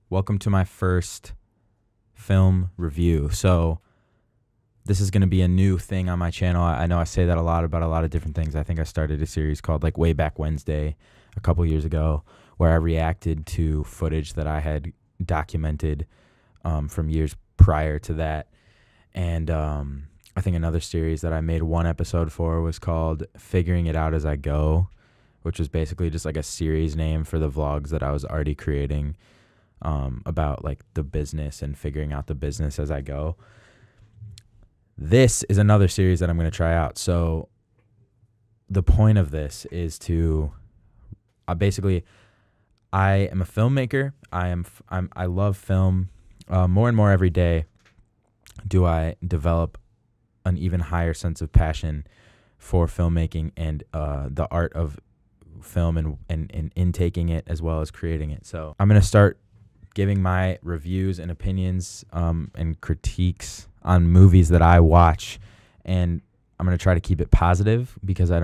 Welcome to my first film review. So this is going to be a new thing on my channel. I know I say that a lot about a lot of different things. I think I started a series called like Way Back Wednesday a couple years ago where I reacted to footage that I had documented from years prior to that. And I think another series that I made one episode for was called Figuring It Out As I Go, which was basically just like a series name for the vlogs that I was already creating about like the business and figuring out the business as I go. This is another series that I'm going to try out. So the point of this is to I am a filmmaker. I love film. More and more every day do I develop an even higher sense of passion for filmmaking and the art of film and intaking it as well as creating it. So I'm going to start giving my reviews and opinions and critiques on movies that I watch, and I'm going to try to keep it positive because I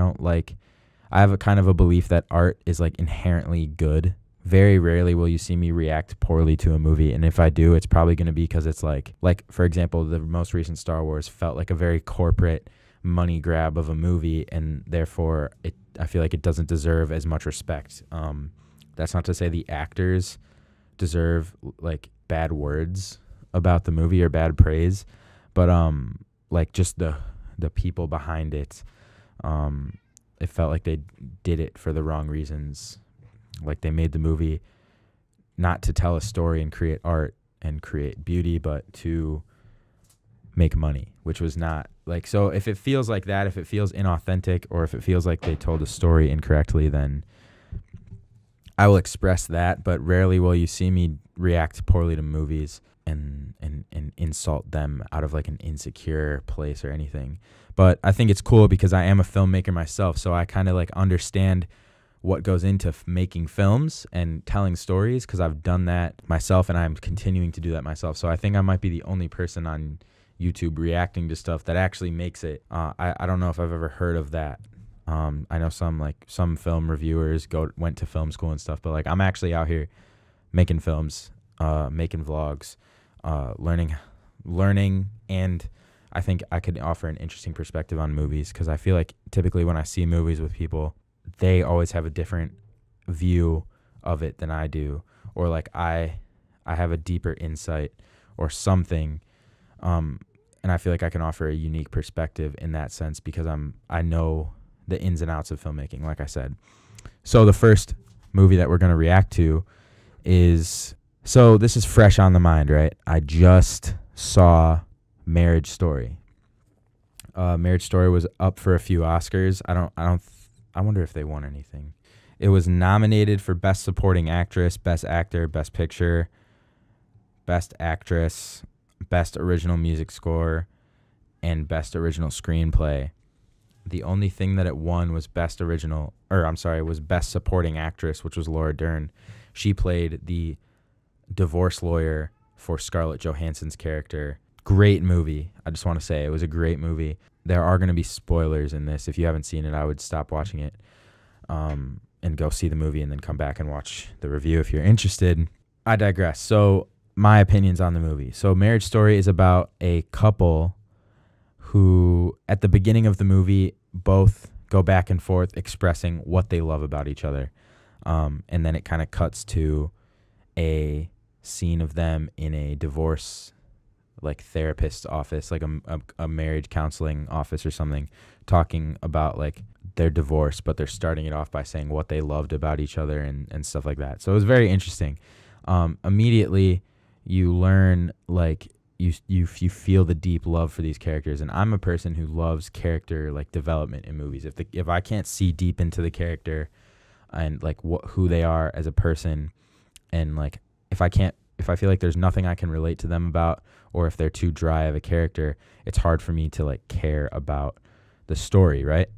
have a kind of a belief that art is like inherently good. Very rarely will you see me react poorly to a movie, and if I do, it's probably going to be because it's like for example, the most recent Star Wars felt like a very corporate money grab of a movie, and therefore I feel like it doesn't deserve as much respect. That's not to say the actors deserve like bad words about the movie or bad praise, but like just the people behind it, it felt like they did it for the wrong reasons. Like they made the movie not to tell a story and create art and create beauty, but to make money, which was not like, so if it feels like that, if it feels inauthentic, or if it feels like they told a story incorrectly, then I will express that, but rarely will you see me react poorly to movies and insult them out of like an insecure place or anything. But I think it's cool because I am a filmmaker myself, so I kind of like understand what goes into making films and telling stories because I've done that myself and I'm continuing to do that myself. So I think I might be the only person on YouTube reacting to stuff that actually makes it. I don't know if I've ever heard of that. I know some film reviewers went to film school and stuff, but like I'm actually out here making films, making vlogs, learning, and I think I could offer an interesting perspective on movies because I feel like typically when I see movies with people, they always have a different view of it than I do, or like I have a deeper insight or something, and I feel like I can offer a unique perspective in that sense because I know the ins and outs of filmmaking, like I said. So the first movie that we're going to react to is, so this is fresh on the mind, right? I just saw Marriage Story. Marriage Story was up for a few Oscars. I wonder if they won anything. It was nominated for Best Supporting Actress, Best Actor, Best Picture, Best Actress, Best Original Music Score, and Best Original Screenplay. The only thing that it won was Best Supporting Actress, which was Laura Dern. She played the divorce lawyer for Scarlett Johansson's character. Great movie. I just want to say it was a great movie. There are going to be spoilers in this. If you haven't seen it, I would stop watching it and go see the movie and then come back and watch the review if you're interested. I digress. So my opinions on the movie. So Marriage Story is about a couple who at the beginning of the movie both go back and forth expressing what they love about each other. And then it kind of cuts to a scene of them in a divorce like therapist's office, like a marriage counseling office or something, talking about like their divorce, but they're starting it off by saying what they loved about each other and stuff like that. So it was very interesting. Immediately you learn like you feel the deep love for these characters, and I'm a person who loves character like development in movies. If I can't see deep into the character and like who they are as a person, and like if I feel like there's nothing I can relate to them about, or if they're too dry of a character, it's hard for me to like care about the story, right?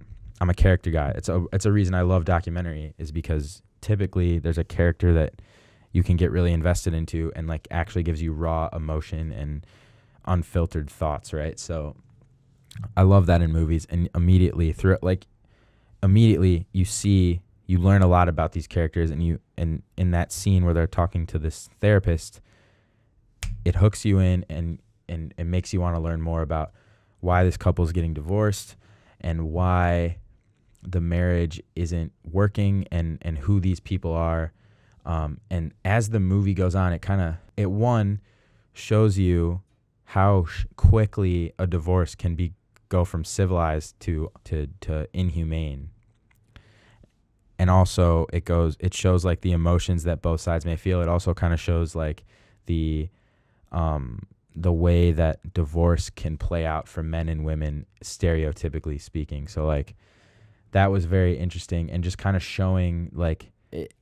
I'm a character guy. It's a reason I love documentary, is because typically there's a character that you can get really invested into and like actually gives you raw emotion and unfiltered thoughts, right? So I love that in movies, and immediately you see you learn a lot about these characters, and in that scene where they're talking to this therapist, it hooks you in, and it makes you want to learn more about why this couple is getting divorced and why the marriage isn't working, and who these people are. And as the movie goes on, it one shows you how quickly a divorce can go from civilized to inhumane. And also it shows like the emotions that both sides may feel. It also kind of shows like the way that divorce can play out for men and women, stereotypically speaking. So like that was very interesting, and just kind of showing like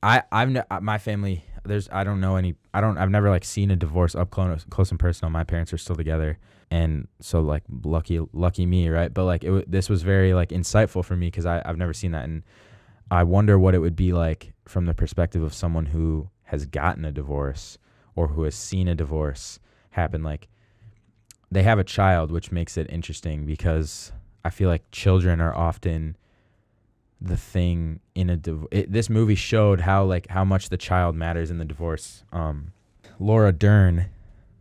my family, I've never like seen a divorce up close and personal. My parents are still together, and so like lucky me, right? But like this was very like insightful for me, because I've never seen that, and I wonder what it would be like from the perspective of someone who has gotten a divorce or who has seen a divorce happen. Like they have a child, which makes it interesting, because I feel like children are often the thing in a this movie showed how much the child matters in the divorce. Laura Dern,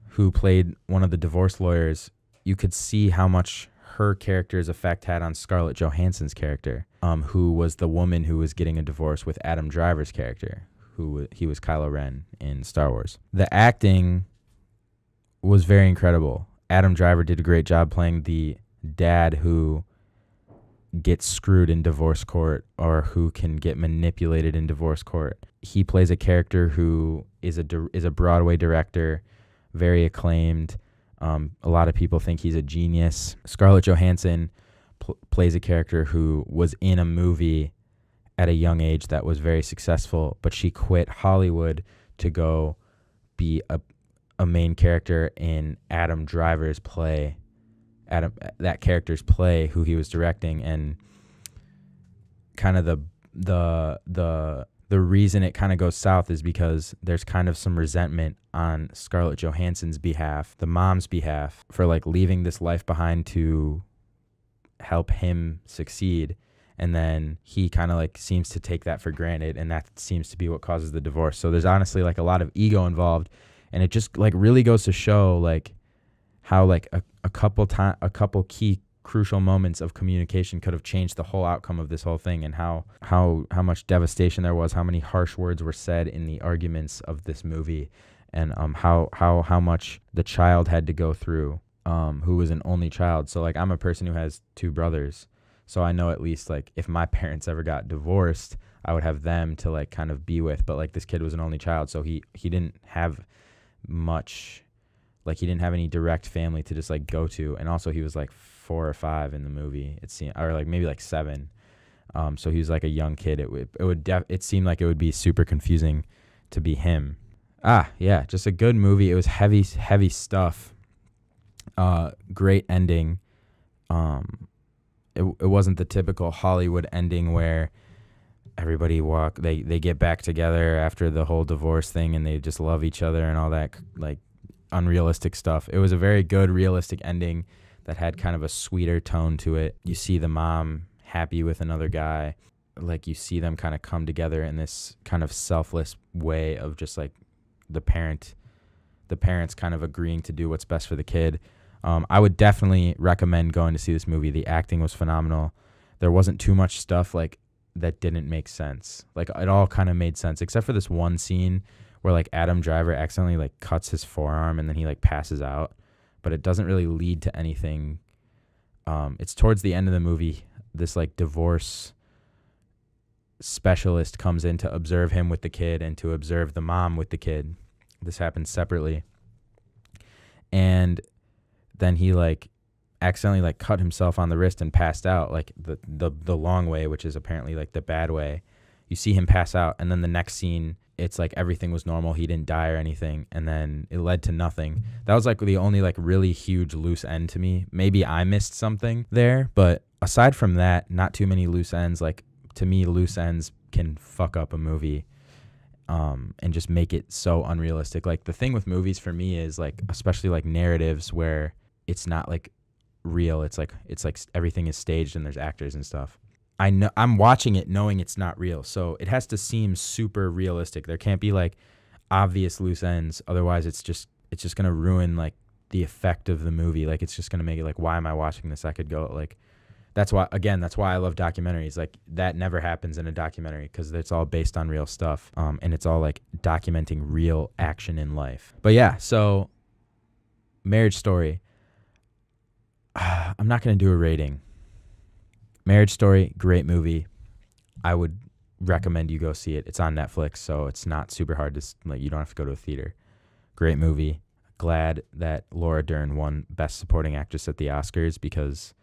who played one of the divorce lawyers, you could see how much her character's effect had on Scarlett Johansson's character, who was the woman who was getting a divorce with Adam Driver's character, he was Kylo Ren in Star Wars. The acting was very incredible. Adam Driver did a great job playing the dad who gets screwed in divorce court, or who can get manipulated in divorce court. He plays a character who is a Broadway director, very acclaimed. A lot of people think he's a genius. Scarlett Johansson plays a character who was in a movie at a young age that was very successful, but she quit Hollywood to go be a main character in Adam Driver's play. That character's play, who he was directing, and kind of the reason it kind of goes south is because there's kind of some resentment on Scarlett Johansson's behalf, the mom's behalf, for like leaving this life behind to help him succeed, and then he kind of like seems to take that for granted, and that seems to be what causes the divorce. So there's honestly like a lot of ego involved, and it just like really goes to show like how like a couple key crucial moments of communication could have changed the whole outcome of this whole thing, and how much devastation there was, how many harsh words were said in the arguments of this movie, and how much the child had to go through, who was an only child. So like I'm a person who has two brothers, so I know at least like if my parents ever got divorced, I would have them to like kind of be with. But like this kid was an only child, so he didn't have much. Like he didn't have any direct family to just like go to, and also he was like 4 or 5 in the movie. It seemed, or like maybe like 7. So he was like a young kid. It seemed like it would be super confusing to be him. Yeah, just a good movie. It was heavy stuff. Great ending. It wasn't the typical Hollywood ending where everybody they get back together after the whole divorce thing and they just love each other and all that like unrealistic stuff. It was a very good, realistic ending that had kind of a sweeter tone to it. You see the mom happy with another guy. Like you see them kind of come together in this kind of selfless way of just like the parents kind of agreeing to do what's best for the kid. I would definitely recommend going to see this movie. The acting was phenomenal. There wasn't too much stuff like that didn't make sense. Like it all kind of made sense, except for this one scene where like Adam Driver accidentally like cuts his forearm and then he like passes out, but it doesn't really lead to anything. It's towards the end of the movie. This like divorce specialist comes in to observe him with the kid and to observe the mom with the kid. This happens separately. And then he like accidentally like cut himself on the wrist and passed out, like the long way, which is apparently like the bad way. You see him pass out, and then the next scene, it's like everything was normal. He didn't die or anything, and then it led to nothing. That was like the only like really huge loose end to me. Maybe I missed something there, but aside from that, not too many loose ends. Like to me, loose ends can fuck up a movie, and just make it so unrealistic. Like the thing with movies for me is like, especially like narratives where it's not like real. It's like everything is staged and there's actors and stuff. I know I'm watching it knowing it's not real. So it has to seem super realistic. There can't be like obvious loose ends. Otherwise it's just going to ruin like the effect of the movie. Like it's just going to make it like, why am I watching this? I could go like, that's why I love documentaries. Like that never happens in a documentary because it's all based on real stuff. And it's all like documenting real action in life. But yeah, so Marriage Story. I'm not going to do a rating. Marriage Story, great movie. I would recommend you go see it. It's on Netflix, so it's not super hard to like. You don't have to go to a theater. Great movie. Glad that Laura Dern won Best Supporting Actress at the Oscars because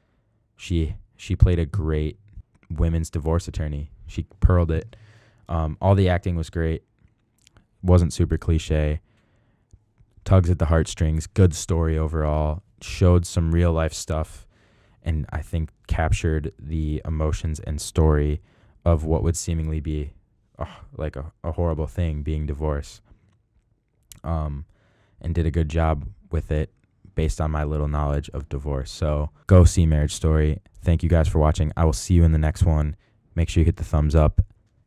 she played a great women's divorce attorney. She pearled it. All the acting was great. Wasn't super cliche. Tugs at the heartstrings. Good story overall. Showed some real life stuff. And I think captured the emotions and story of what would seemingly be like a horrible thing, being divorced. And did a good job with it based on my little knowledge of divorce. So go see Marriage Story. Thank you guys for watching. I will see you in the next one. Make sure you hit the thumbs up,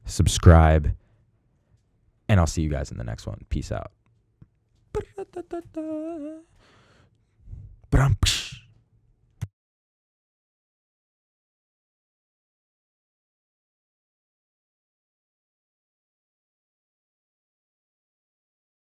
subscribe, and I'll see you guys in the next one. Peace out.